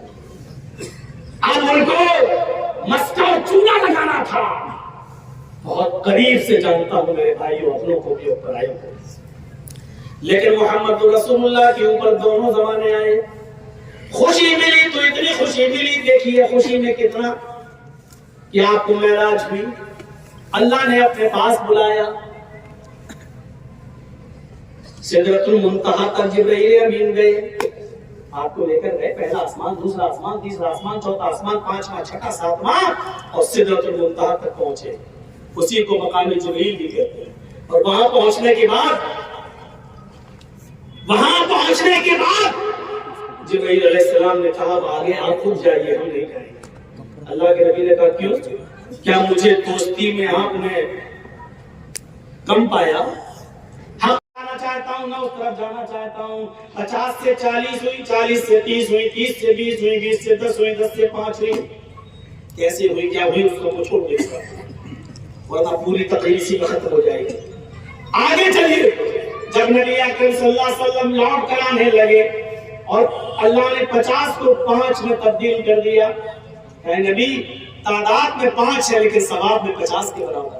اب ان کو مسکا چونا لگانا تھا۔ بہت قریب سے جانتا ہوں میرے بھائیوں، اپنوں کو بھی اور پرائیوں کو، لیکن محمد رسول اللہ کے اوپر دونوں زمانے آئے۔ خوشی ملی تو اتنی خوشی ملی، دیکھیے خوشی میں کتنا کہ آپ کو معراج ہوئی، اللہ نے اپنے پاس بلایا، سدرۃ المنتہا تک جبرائیل امین گئے، آپ کو لے کر گئے، پہلا آسمان، دوسرا آسمان، تیسرا آسمان، چوتھا آسمان، پانچواں، چھٹا، ساتواں، اور سدرۃ المنتہا تک پہنچے، اسی کو مقام جبریل بھی کہتے ہیں۔ اور وہاں پہنچنے کے بعد جبرائیل علیہ السلام نے کہا آگے آپ خود جائیے، ہم نہیں جائیں گے۔ اللہ کے نبی نے کہا کیوں؟ کیا مجھے دوستی میں آپ نے کم پایا؟ حق جانا چاہتا ہوں، میں اس طرف جانا چاہتا ہوں۔ 50 سے 40 ہوئی، 40 سے 30 ہوئی، 30 سے 20 ہوئی، 20 سے 10 ہوئی، 10 سے 5 ہوئی۔ کیسے ہوئی، کیا ہوئی، اس کو چھوڑ دے گا ورنہ پوری تقریر اسی میں ختم ہو جائے گی۔ آگے چلیے، جب نبی اکرم صلی اللہ علیہ وسلم لوٹ کر آنے لگے اور اللہ نے 50 کو 5 میں تبدیل کر دیا۔ اے نبی، تعداد میں 5 ہے لیکن ثواب میں 50 کے برابر ہے۔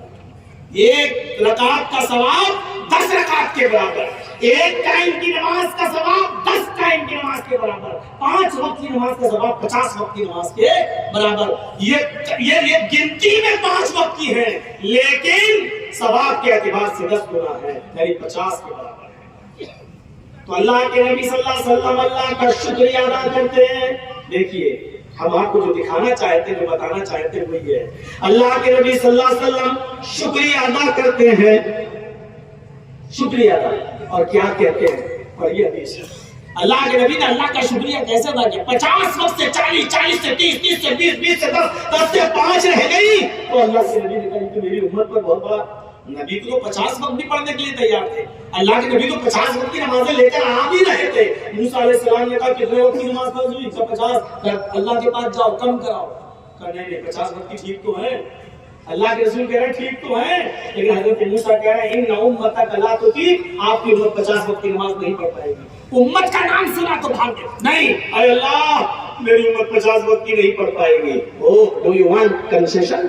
ایک رکعت کا ثواب 10 رکعت کے برابر، ایک ٹائم کی نماز کا ثواب 10 ٹائم کی نماز کے برابر، 5 وقت کی نماز کا ثواب 50 وقت کی نماز کے برابر۔ یہ گنتی میں 5 وقت کی ہے لیکن ثواب کے اعتبار سے 10 گنا ہے، یعنی 50 کے برابر ہے۔ تو اللہ کے نبی صلی اللہ علیہ وسلم اللہ کا شکریہ ادا کرتے ہیں۔ دیکھیے، ہم آپ کو جو دکھانا چاہتے ہیں، جو بتانا چاہتے ہیں وہ یہ ہے، اللہ کے نبی صلی اللہ علیہ وسلم شکریہ ادا کرتے ہیں، شکریہ ادا، اور کیا کہتے ہیں، اور یہ حدیث ہے اللہ کے نبی نے اللہ کا شکریہ کیسے ادا کیا؟ 50 وقت سے 40، 40 سے 30، 30 سے 20، 20 سے 10، 10 سے 5 رہ گئی تو اللہ کے نبی نے کہا کہ میری امت پر بہت بڑا، نبی تو 50 وقت بھی پڑھنے کے لیے تیار تھے، اللہ کے نبی تو 50 وقت کی نمازیں لے کر آ بھی رہے تھے۔ موسیٰ علیہ السلام نے کہا کتنے وقت کی نماز فرض ہوئی؟ 50۔ اللہ کے پاس جاؤ کم کراؤ، کہا نہیں 50 وقت کی ٹھیک تو ہے۔ اللہ کے رسول کہہ رہے ہیں ٹھیک تو ہے، لیکن حضرت موسیٰ کہہ رہے ہیں ان امتک لا تطیق، آپ کی امت 50 وقت کی نماز نہیں پڑھ پائے گی۔ امت کا نام سنا تو بھاگ گئے، نہیں اے اللہ میری امت 50 وقت کی نہیں پڑھ پائے گی۔ او ڈو یو وانٹ کنسیشن،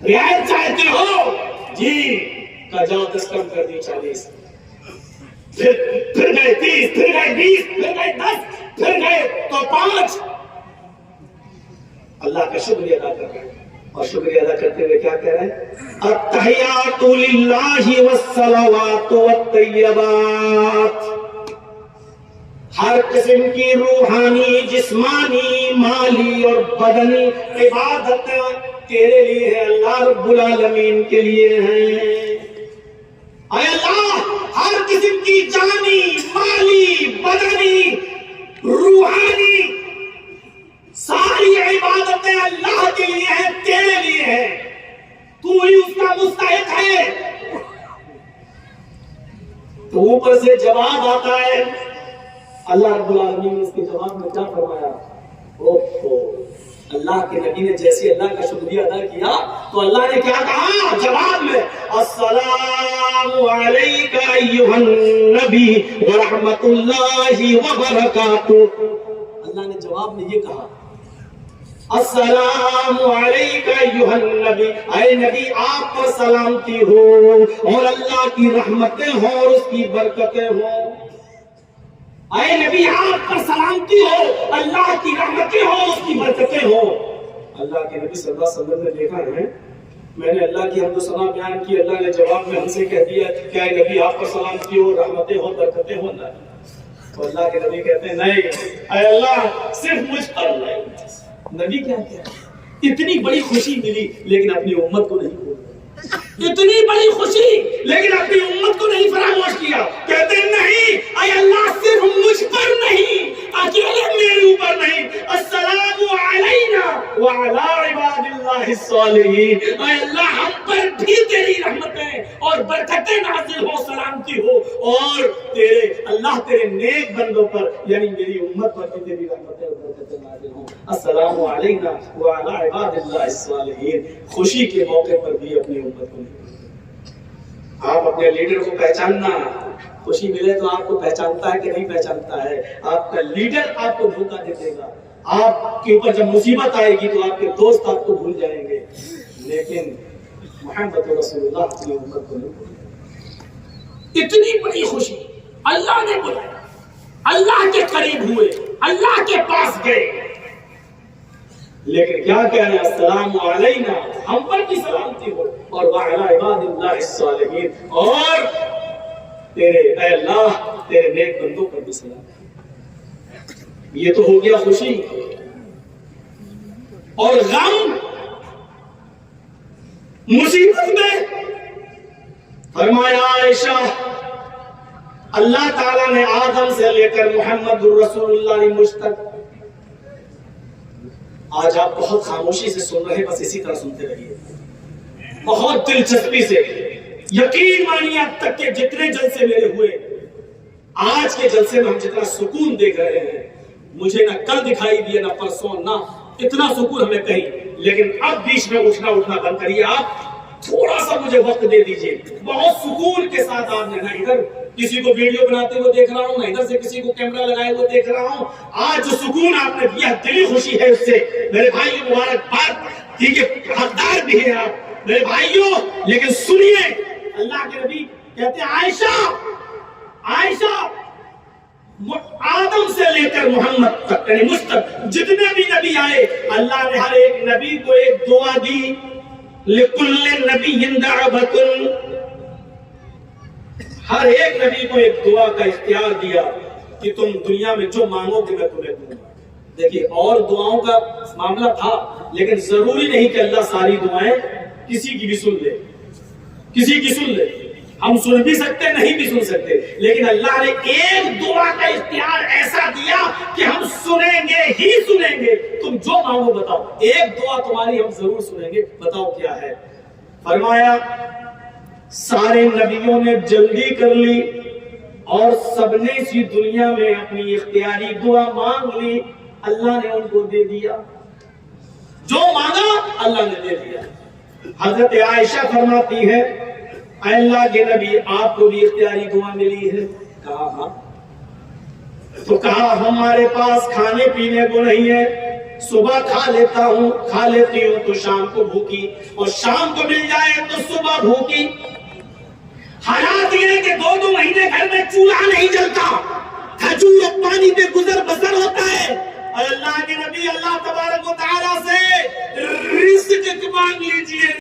رعایت چاہتے ہو؟ جی، کہا جاؤ 10 کم کر دی، 40، پھر گئے 30، پھر گئے 20، پھر گئے 10، پھر گئے تو 5۔ اللہ کا شکریہ ادا کر رہے ہیں، اور شکریہ ادا کرتے ہوئے کیا کہہ رہے ہیں؟ التحیات للہ والصلوات والطیبات، ہر قسم کی روحانی، جسمانی، مالی اور بدنی عبادتیں تیرے لیے ہے اللہ رب العالمین کے لیے ہیں۔ اے اللہ، ہر قسم کی جانی، مالی، بدنی، روحانی ساری عبادتیں اللہ کے لیے ہیں، تیرے لیے ہیں، تو ہی اس کا مستحق ہے۔ تو اوپر سے جواب آتا ہے، اللہ رب العالمین نے اس کے جواب میں کیا فرمایا؟ اللہ کے نبی نے جیسے اللہ کا شکریہ ادا کیا تو اللہ نے کیا کہا جواب میں؟ السلام علیک ایھا النبی ورحمۃ اللہ وبرکاتہ۔ اللہ نے جواب میں یہ کہا السلام علیک ایھا النبی، اے نبی آپ پر سلامتی ہو اور اللہ کی رحمتیں ہوں اور اس کی برکتیں ہوں۔ اے نبی آپ پر سلامتی ہو، اللہ کی رحمتیں ہوں، اس کی برکتیں ہوں۔ اللہ کے نبی صلی اللہ علیہ وسلم نے دیکھا ہے، میں نے اللہ کی حمد و ثنا بیان کی، اللہ نے جواب میں ہم سے کہہ دیا کہ اے نبی آپ پر سلامتی ہو، رحمتیں ہوں، برکتیں ہوں۔ تو اللہ کے نبی کہتے ہیں نہیں اے اللہ صرف مجھ پر نہیں۔ نبی کیا کہہ رہے ہیں؟ اتنی بڑی خوشی ملی لیکن اپنی امت کو نہیں بھول، اتنی بڑی خوشی لیکن اپنی امت کو نہیں فراموش کیا۔ کہتے ہیں نہیں اے اللہ صرف مجھ پر نہیں، اکیلے میرے اوپر نہیں، السلام علینا وعلی عباد اللہ الصالحین، اے اللہ ہم پر بھی تیری رحمتیں اور برکتیں نازل ہو، سلامتی ہو، اور تیرے اللہ تیرے نیک بندوں پر یعنی میری امت پر بھی تیری رحمتیں اور برکتیں نازل ہوں۔ السلام علینا وعلی عباد اللہ الصالحین، خوشی کے موقع پر بھی اپنی امت کو نہیں۔ آپ اپنے لیڈر کو پہچاننا، خوشی ملے تو آپ کو پہچانتا ہے کہ نہیں پہچانتا ہے، آپ کا لیڈر آپ کو دھوکہ دے دے گا، آپ کے اوپر جب مصیبت آئے گی تو آپ کے دوست آپ کو بھول جائیں گے، لیکن محمد رسول اللہ کی امت کو نہیں بھولے۔ اتنی بڑی خوشی، اللہ نے بلایا، اللہ کے قریب ہوئے، اللہ کے پاس گئے، لیکن کیا کہہ رہے ہیں؟ السلام علینا، ہم پر بھی سلامتی ہو، اور وعلی عباد اللہ الصالحین، اور تیرے اے اللہ تیرے نیک بندوں پر بھی سلامتی۔ یہ تو ہو گیا خوشی، اور غم مصیبت میں فرمایا عائشہ اللہ تعالیٰ نے آدم سے لے کر محمد الرسول اللہ مجھ تک آج آپ بہت خاموشی سے سن رہے ہیں، بس اسی طرح سنتے رہیے، بہت دلچسپی سے۔ یقین مانیے اب تک کے جتنے جلسے میرے ہوئے، آج کے جلسے میں ہم جتنا سکون دیکھ رہے ہیں، مجھے نہ کل دکھائی دیا نہ پرسوں، نہ اتنا سکون ہمیں کہیں۔ لیکن اب بیچ میں اٹھنا بند کریے، آپ تھوڑا سا مجھے وقت دے دیجئے۔ بہت سکون کے ساتھ آپ نے، نہ ادھر کسی کو ویڈیو بناتے ہوئے دیکھ رہا ہوں، نہ ادھر سے کسی کو کیمرہ لگائے ہوئے دیکھ رہا ہوں۔ آج جو سکون آپ نے دیا، دلی خوشی ہے اس سے، میرے بھائی مبارکباد، ٹھیک ہے، حقدار بھی ہیں آپ میرے بھائیوں۔ لیکن سنیے، اللہ کے نبی کہتے ہیں عائشہ آدم سے لے کر محمد تک، یعنی مجھ تک جتنے بھی نبی آئے، اللہ نے ہر ایک نبی کو ایک دعا دی، لِكُلِّ نَبِيٍّ دَعْوَةٌ، ہر ایک نبی کو ایک دعا کا اختیار دیا کہ تم دنیا میں جو مانگو گے میں تمہیں دوں گا۔ دیکھیے، اور دعاؤں کا معاملہ تھا، لیکن ضروری نہیں کہ اللہ ساری دعائیں کسی کی بھی سن لے، کسی کی سن لے۔ ہم سن بھی سکتے، نہیں بھی سن سکتے، لیکن اللہ نے ایک دعا کا اختیار ایسا دیا کہ ہم سنیں گے ہی سنیں گے۔ تم جو مانگو بتاؤ، ایک دعا تمہاری ہم ضرور سنیں گے، بتاؤ کیا ہے؟ فرمایا سارے نبیوں نے جلدی کر لی اور سب نے اسی دنیا میں اپنی اختیاری دعا مانگ لی، اللہ نے ان کو دے دیا، جو مانگا اللہ نے دے دیا۔ حضرت عائشہ فرماتی ہے، اے اللہ کے نبی، آپ کو بھی اختیاری دعا ملی ہے؟ کہا ہاں۔ تو کہا ہمارے پاس کھانے پینے کو نہیں ہے، صبح کھا لیتی ہوں تو شام کو بھوکی، اور شام کو مل جائے تو صبح بھوکی۔ حالات یہ ہے کہ 2 مہینے گھر میں چولہا نہیں جلتا، کھجور اور پانی پہ گزر بسر ہوتا ہے۔ اور اللہ کے نبی اللہ تبارک و تعالیٰ سے رزق مانگ لیجیے۔